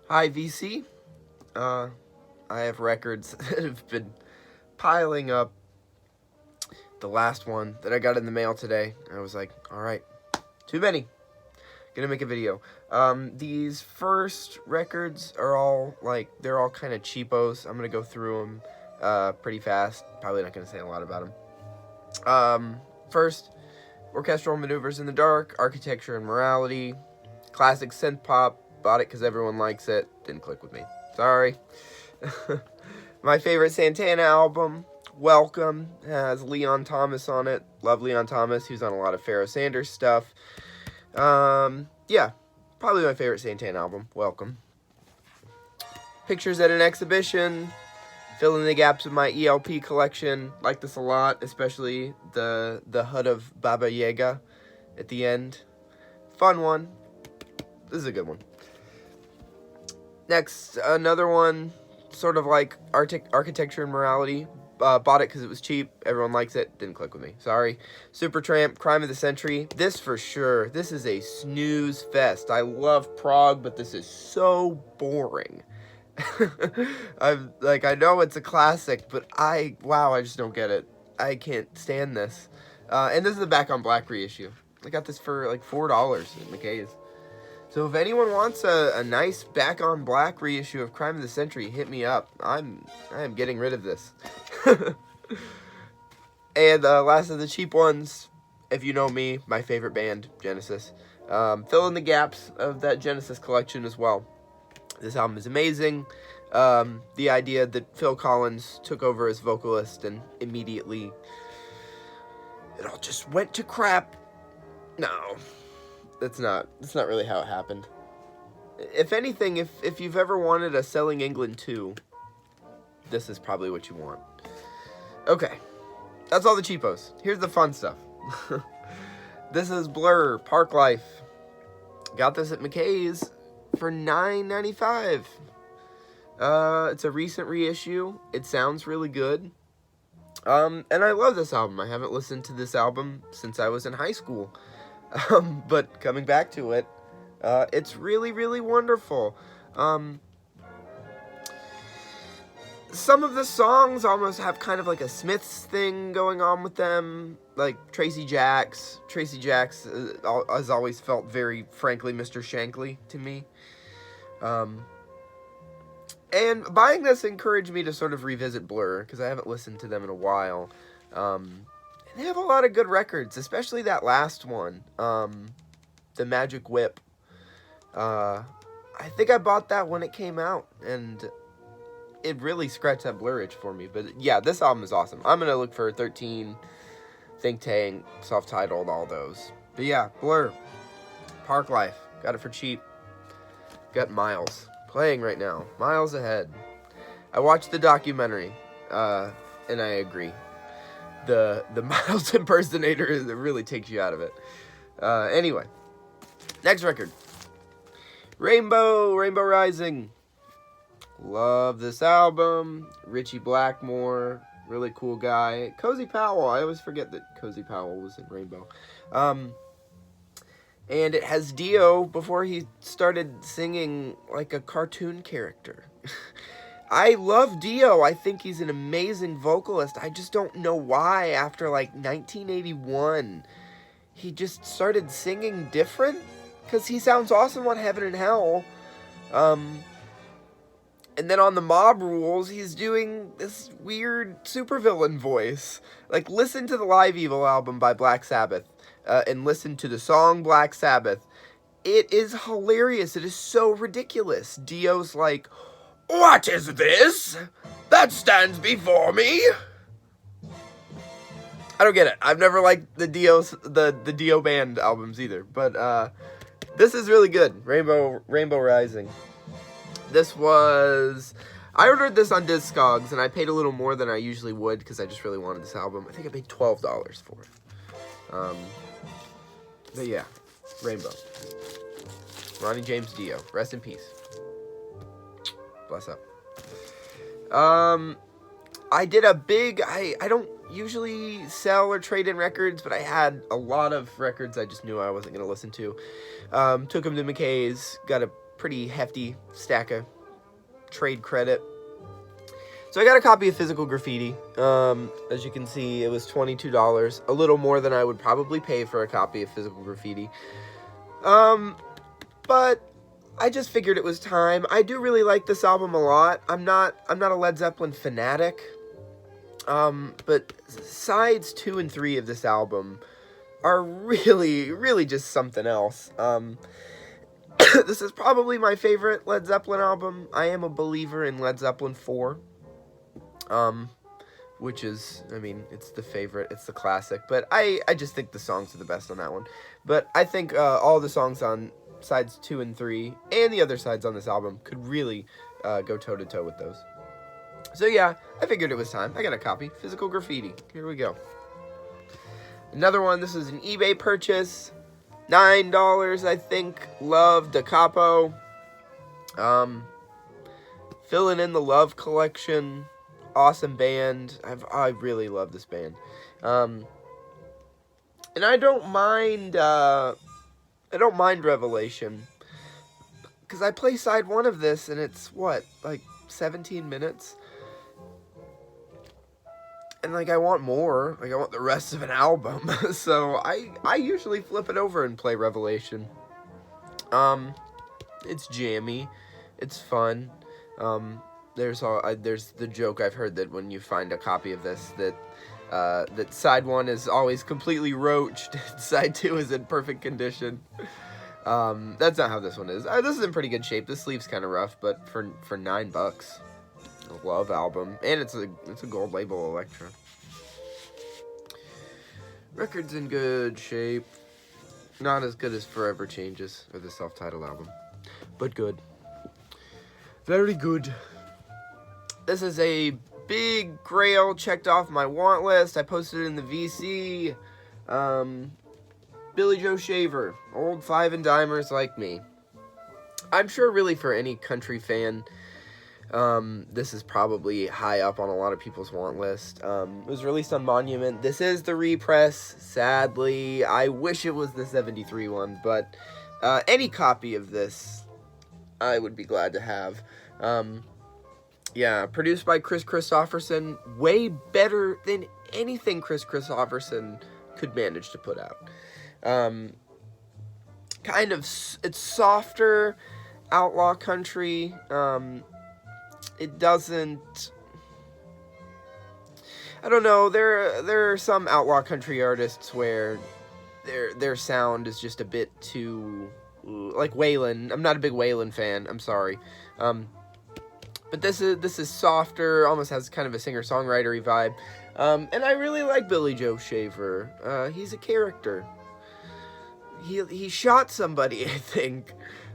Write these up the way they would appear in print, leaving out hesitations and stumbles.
Hi, VC. I have records that have been piling up. The last one that I got in the mail today, I was like, all right, too many. Gonna make a video. These first records are all, they're all kind of cheapos. I'm gonna go through them pretty fast. Probably not gonna say a lot about them. First, Orchestral Maneuvers in the Dark, Architecture and Morality, classic synth pop. Bought it because everyone likes it. Didn't click with me. Sorry. My favorite Santana album, Welcome, has Leon Thomas on it. Love Leon Thomas. He's on a lot of Pharoah Sanders stuff. Yeah, probably my favorite Santana album, Welcome. Pictures at an Exhibition, fill in the gaps of my ELP collection. Like this a lot, especially the HUD of Baba Yaga at the end. Fun one. This is a good one. Next, another one, sort of like Architecture and Morality. Bought it because it was cheap. Everyone likes it. Didn't click with me. Sorry. Supertramp, Crime of the Century. This for sure. This is a snooze fest. I love prog, but this is so boring. I know it's a classic, but I just don't get it. I can't stand this. And this is the Back on Black reissue. I got this for like $4 at McKay's. So if anyone wants a nice Back on Black reissue of Crime of the Century, hit me up. I am getting rid of this. And last of the cheap ones, if you know me, my favorite band, Genesis. Fill in the gaps of that Genesis collection as well. This album is amazing. The idea that Phil Collins took over as vocalist and immediately it all just went to crap. No. That's not really how it happened. If anything, if you've ever wanted a Selling England 2, this is probably what you want. Okay, that's all the cheapos. Here's the fun stuff. This is Blur, Park Life. Got this at McKay's for $9.95. It's a recent reissue. It sounds really good. And I love this album. I haven't listened to this album since I was in high school. But coming back to it, it's really, really wonderful. Some of the songs almost have kind of like a Smiths thing going on with them, like Tracy Jacks. Tracy Jacks has always felt very, frankly, Mr. Shankly to me. And buying this encouraged me to sort of revisit Blur, because I haven't listened to them in a while. They have a lot of good records, especially that last one, The Magic Whip. I think I bought that when it came out, and it really scratched that Blur itch for me. But yeah, this album is awesome. I'm going to look for 13, Think Tank, self-titled, all those. But yeah, Blur, Park Life, got it for cheap. Got Miles playing right now, Miles Ahead. I watched the documentary, and I agree. The Miles impersonator it really takes you out of it. Anyway, next record, Rainbow Rising. Love this album. Richie Blackmore, really cool guy. Cozy Powell, I always forget that Cozy Powell was in Rainbow. And it has Dio before he started singing like a cartoon character. I love Dio. I think he's an amazing vocalist. I just don't know why after like 1981 he just started singing different, because he sounds awesome on Heaven and Hell. And then on the Mob Rules he's doing this weird supervillain voice. Like, listen to the Live Evil album by Black Sabbath and listen to the song Black Sabbath. It is hilarious. It is so ridiculous. Dio's like, "What is this that stands before me?" I don't get it. I've never liked the Dio band albums either, but this is really good. Rainbow Rising. I ordered this on Discogs, and I paid a little more than I usually would because I just really wanted this album. I think I paid $12 for it. But yeah, Rainbow. Ronnie James Dio, rest in peace. Bless up. I did a big, I don't usually sell or trade in records, but I had a lot of records I just knew I wasn't going to listen to. Took them to McKay's, got a pretty hefty stack of trade credit. So I got a copy of Physical Graffiti. As you can see, it was $22, a little more than I would probably pay for a copy of Physical Graffiti. But I just figured it was time. I do really like this album a lot. I'm not a Led Zeppelin fanatic. But sides 2 and 3 of this album are really, really just something else. This is probably my favorite Led Zeppelin album. I am a believer in Led Zeppelin 4. Which is, I mean, it's the favorite, it's the classic, but I just think the songs are the best on that one. But I think all the songs on sides 2 and 3, and the other sides on this album, could really go toe-to-toe with those. So yeah, I figured it was time. I got a copy. Physical Graffiti. Here we go. Another one, this is an eBay purchase. $9, I think. Love Da Capo. Filling in the Love Collection. Awesome band. I really love this band. And I don't mind Revelation, because I play side 1 of this and it's what, like 17 minutes? And like I want more. Like I want the rest of an album. So I usually flip it over and play Revelation. It's jammy. It's fun. There's the joke I've heard that when you find a copy of this, that side 1 is always completely roached, side 2 is in perfect condition. That's not how this one is. This is in pretty good shape. This sleeve's kind of rough, but for $9, a Love album, and it's a gold label Electra. Record's in good shape. Not as good as Forever Changes or the self-titled album, but good. Very good. This is a big grail checked off my want list. I posted it in the VC. Billy Joe Shaver, old 5 and dimers like me. I'm sure really for any country fan, this is probably high up on a lot of people's want list. It was released on Monument. This is the repress, sadly. I wish it was the 73 one, but any copy of this I would be glad to have. Yeah, produced by Chris Christopherson. Way better than anything Chris Christopherson could manage to put out. Kind of, it's softer outlaw country. It doesn't, I don't know, there are some outlaw country artists where their sound is just a bit too, like Waylon. I'm not a big Waylon fan, I'm sorry. But this is softer, almost has kind of a singer-songwriter-y vibe. And I really like Billy Joe Shaver. He's a character. He shot somebody, I think,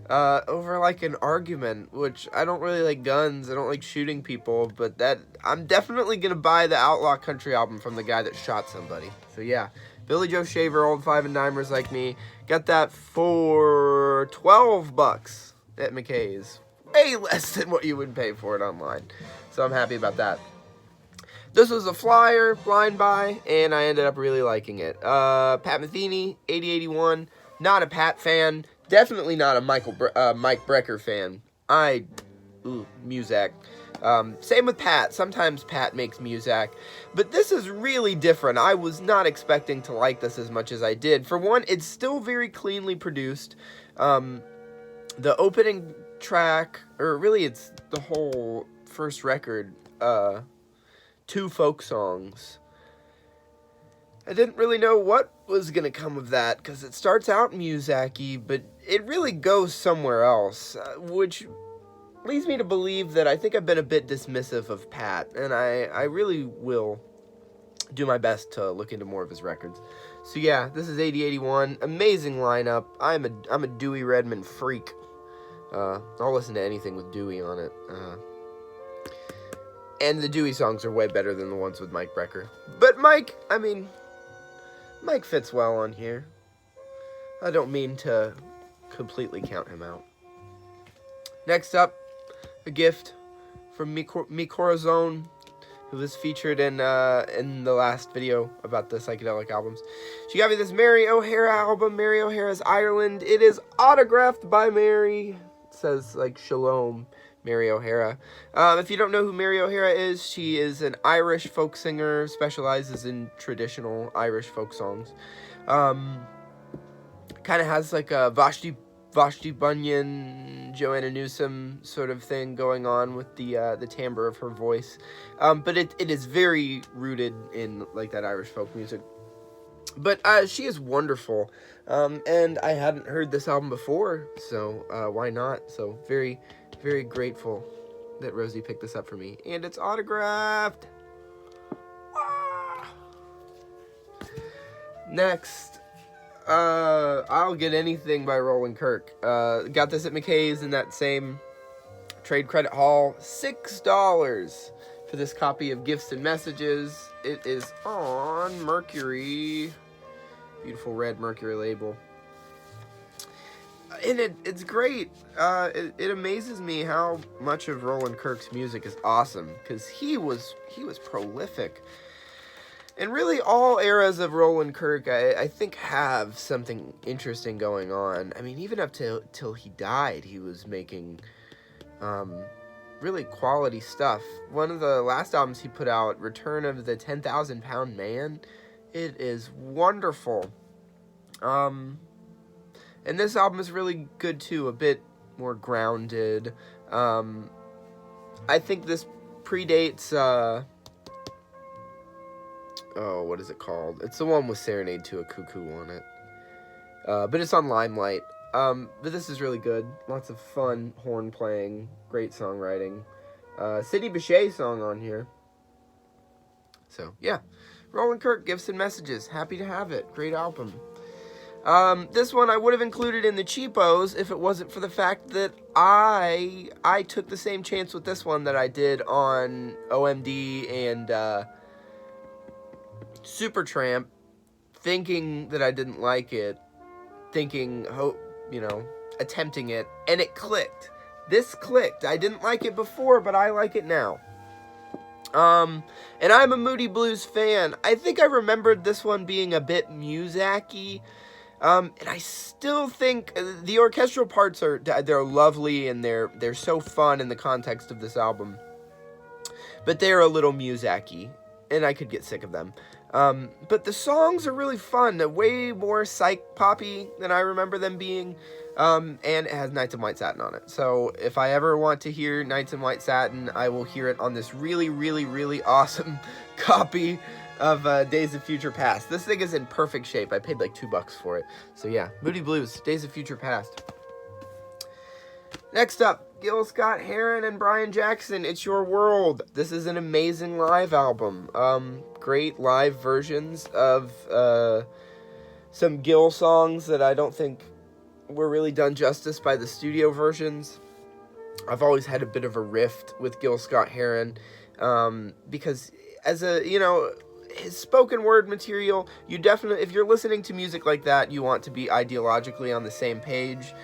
over like an argument, which I don't really like guns. I don't like shooting people, but I'm definitely gonna buy the Outlaw Country album from the guy that shot somebody. So yeah, Billy Joe Shaver, old 5 and dimers like me, got that for $12 at McKay's. Way less than what you would pay for it online. So I'm happy about that. This was a flyer, blind buy, and I ended up really liking it. Pat Metheny, 8081. Not a Pat fan. Definitely not a Mike Brecker fan. Muzak. Same with Pat. Sometimes Pat makes Muzak. But this is really different. I was not expecting to like this as much as I did. For one, it's still very cleanly produced. The opening track, or really it's the whole first record, 2 folk songs. I didn't really know what was going to come of that, because it starts out Muzak-y, but it really goes somewhere else, which leads me to believe that I think I've been a bit dismissive of Pat, and I really will do my best to look into more of his records. So yeah, this is 8081, amazing lineup. I'm a Dewey Redman freak. I'll listen to anything with Dewey on it. And the Dewey songs are way better than the ones with Mike Brecker. But Mike fits well on here. I don't mean to completely count him out. Next up, a gift from Mi Corazon, who was featured in the last video about the psychedelic albums. She got me this Mary O'Hara album, Mary O'Hara's Ireland. It is autographed by Mary. says like shalom, Mary O'Hara. If you don't know who Mary O'Hara is, she is an Irish folk singer, specializes in traditional Irish folk songs. Kind of has like a Vashti Bunyan, Joanna Newsom sort of thing going on with the timbre of her voice. But it is very rooted in like that Irish folk music. But she is wonderful. And I hadn't heard this album before, so why not? So very, very grateful that Rosie picked this up for me. And it's autographed! Ah! Next, I'll Get Anything by Roland Kirk. Got this at McKay's in that same trade credit haul. $6 for this copy of Gifts and Messages. It is on Mercury. Beautiful red Mercury label. And it's great. It amazes me how much of Roland Kirk's music is awesome, because he was prolific. And really all eras of Roland Kirk, I think, have something interesting going on. I mean, even up till he died, he was making really quality stuff. One of the last albums he put out, Return of the 10,000 Pound Man, it is wonderful. And this album is really good too, a bit more grounded. I think this predates, what is it called? It's the one with Serenade to a Cuckoo on it. But it's on Limelight. But this is really good. Lots of fun horn playing, great songwriting. Sidney Bechet song on here. So, yeah. Roland Kirk, Gifts and Messages. Happy to have it. Great album. This one I would have included in the cheapos if it wasn't for the fact that I took the same chance with this one that I did on OMD and Supertramp, thinking that I didn't like it, attempting it, and it clicked. This clicked. I didn't like it before, but I like it now. And I'm a Moody Blues fan. I think I remembered this one being a bit Muzak-y. And I still think the orchestral parts they're lovely, and they're so fun in the context of this album. But they're a little Muzak-y, and I could get sick of them. But the songs are really fun. They're way more psych poppy than I remember them being. And it has Nights in White Satin on it. So if I ever want to hear Nights in White Satin, I will hear it on this really, really, really awesome copy of Days of Future Past. This thing is in perfect shape. I paid like $2 for it. So yeah, Moody Blues, Days of Future Past. Next up, Gil Scott-Heron and Brian Jackson, It's Your World. This is an amazing live album. Great live versions of some Gil songs that I don't think were really done justice by the studio versions. I've always had a bit of a rift with Gil Scott-Heron, because as his spoken word material, you definitely, if you're listening to music like that, you want to be ideologically on the same page.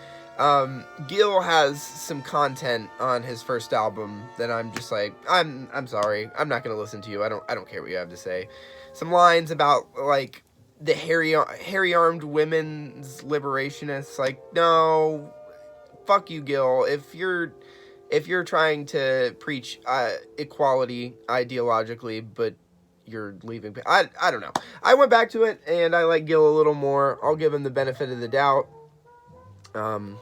Gil has some content on his first album that I'm just like, I'm sorry, I'm not gonna listen to you. I don't care what you have to say. Some lines about like the hairy-armed women's liberationists, like, no, fuck you, Gil. If you're trying to preach equality ideologically, but you're leaving, I don't know. I went back to it, and I like Gil a little more. I'll give him the benefit of the doubt. And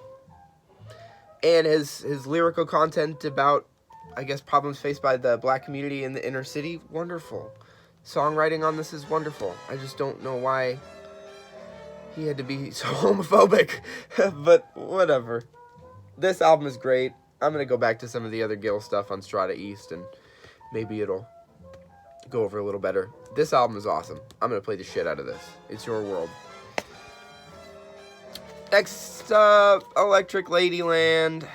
his lyrical content about, I guess, problems faced by the black community in the inner city, wonderful. Songwriting on this is wonderful. I just don't know why he had to be so homophobic, but whatever. This album is great. I'm going to go back to some of the other Gil stuff on Strata East, and maybe it'll go over a little better. This album is awesome. I'm going to play the shit out of this. It's Your World. Next up, Electric Ladyland.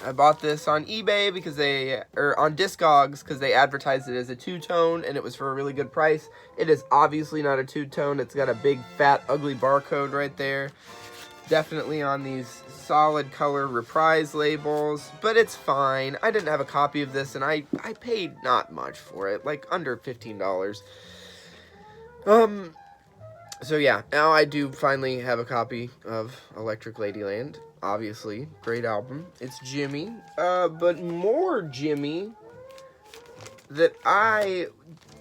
I bought this on eBay on Discogs because they advertised it as a two-tone, and it was for a really good price. It is obviously not a two-tone. It's got a big, fat, ugly barcode right there. Definitely on these solid color Reprise labels, but it's fine. I didn't have a copy of this, and I paid not much for it, like under $15. So yeah, now I do finally have a copy of Electric Ladyland. obviously. Great album. It's Jimmy. But more Jimmy that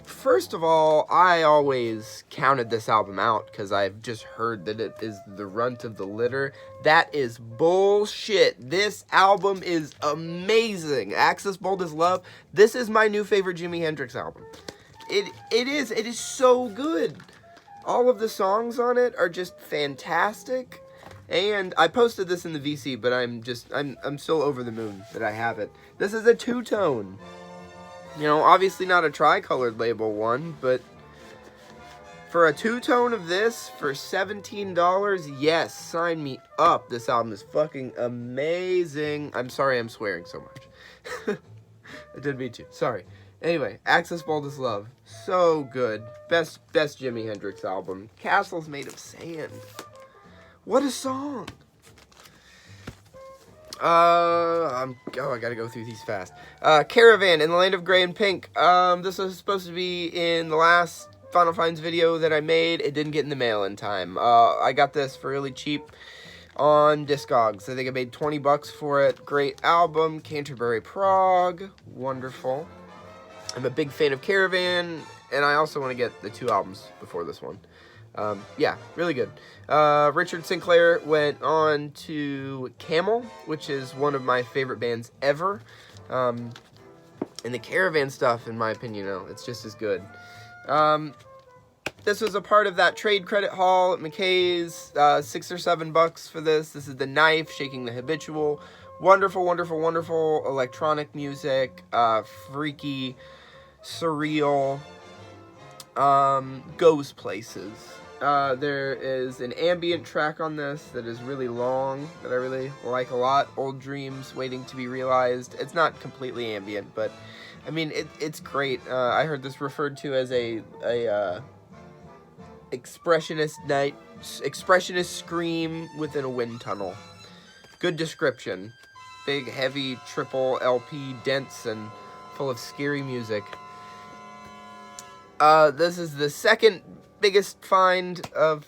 first of all, I always counted this album out because I've just heard that it is the runt of the litter. That is bullshit. This album is amazing. Access Bold as Love. This is my new favorite Jimi Hendrix album. It is so good. All of the songs on it are just fantastic. And I posted this in the VC, but I'm still over the moon that I have it. This is a two-tone. You know, obviously not a tricolored label one, but for a two-tone of this for $17, yes, sign me up. This album is fucking amazing. I'm sorry I'm swearing so much. I didn't mean to. Sorry. Anyway, Access Bold as Love. So good. Best Jimi Hendrix album. Castles Made of Sand. What a song. I gotta go through these fast. Caravan in the Land of Grey and Pink. This was supposed to be in the last Final Finds video that I made. It didn't get in the mail in time. I got this for really cheap on Discogs. I think I made 20 bucks for it. Great album. Canterbury Prague. Wonderful. I'm a big fan of Caravan, and I also want to get the two albums before this one. Yeah, really good. Richard Sinclair went on to Camel, which is one of my favorite bands ever. And the Caravan stuff, in my opinion, it's just as good. This was a part of that trade credit haul at McKay's. $6 or $7 for this. This is The Knife, Shaking the Habitual. Wonderful, wonderful, wonderful electronic music. Freaky, surreal. Goes places. There is an ambient track on this that is really long that I really like a lot. Old Dreams Waiting to be Realized. It's not completely ambient, but I mean it's great. I heard this referred to as a expressionist scream within a wind tunnel. Good description. Big, heavy, triple LP, dense and full of scary music. This is the second biggest find of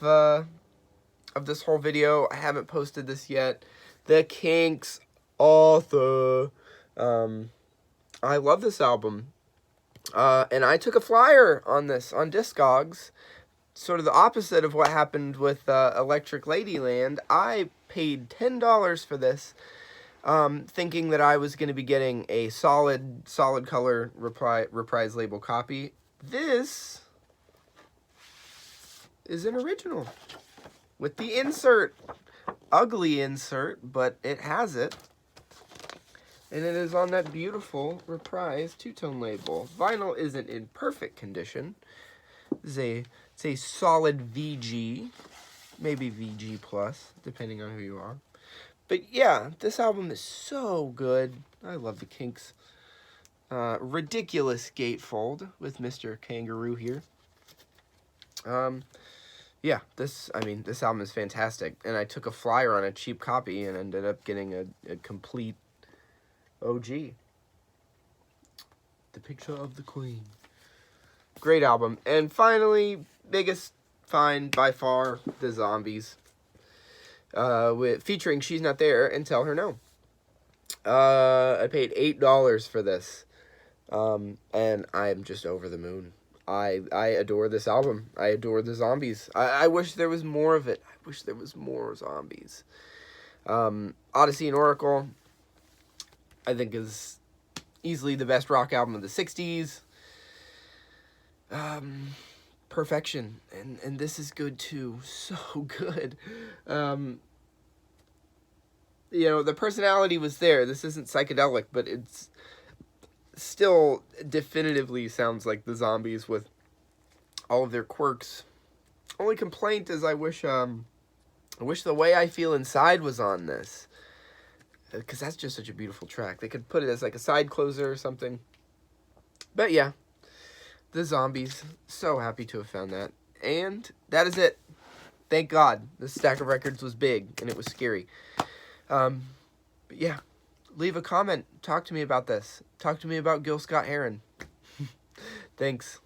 this whole video. I haven't posted this yet. The Kinks, Author. I love this album. And I took a flyer on this on Discogs. Sort of the opposite of what happened with Electric Ladyland. I paid $10 for this, thinking that I was going to be getting a solid color reprise label copy. This is an original with the insert. Ugly insert, but it has it. And it is on that beautiful reprise two-tone label. Vinyl isn't in perfect condition. It's a solid VG, maybe VG plus, depending on who you are. But yeah, this album is so good. I love the Kinks. Ridiculous gatefold with Mr. Kangaroo here. Yeah, this album is fantastic. And I took a flyer on a cheap copy and ended up getting a complete OG. The Picture of the Queen. Great album. And finally, biggest find by far, The Zombies. Featuring She's Not There and Tell Her No. I paid $8 for this. And I'm just over the moon. I adore this album. I adore The Zombies. I wish there was more of it. I wish there was more Zombies. Odyssey and Oracle, I think, is easily the best rock album of the 60s. Perfection. And this is good too. So good. You know, the personality was there. This isn't psychedelic, but it's still definitively sounds like the Zombies with all of their quirks. Only complaint is I wish The Way I Feel Inside was on this, because that's just such a beautiful track. They could put it as like a side closer or something. But yeah, The Zombies. So happy to have found that. And that is it. Thank God. This stack of records was big and it was scary. But yeah, leave a comment. Talk to me about this. Talk to me about Gil Scott-Heron. Thanks.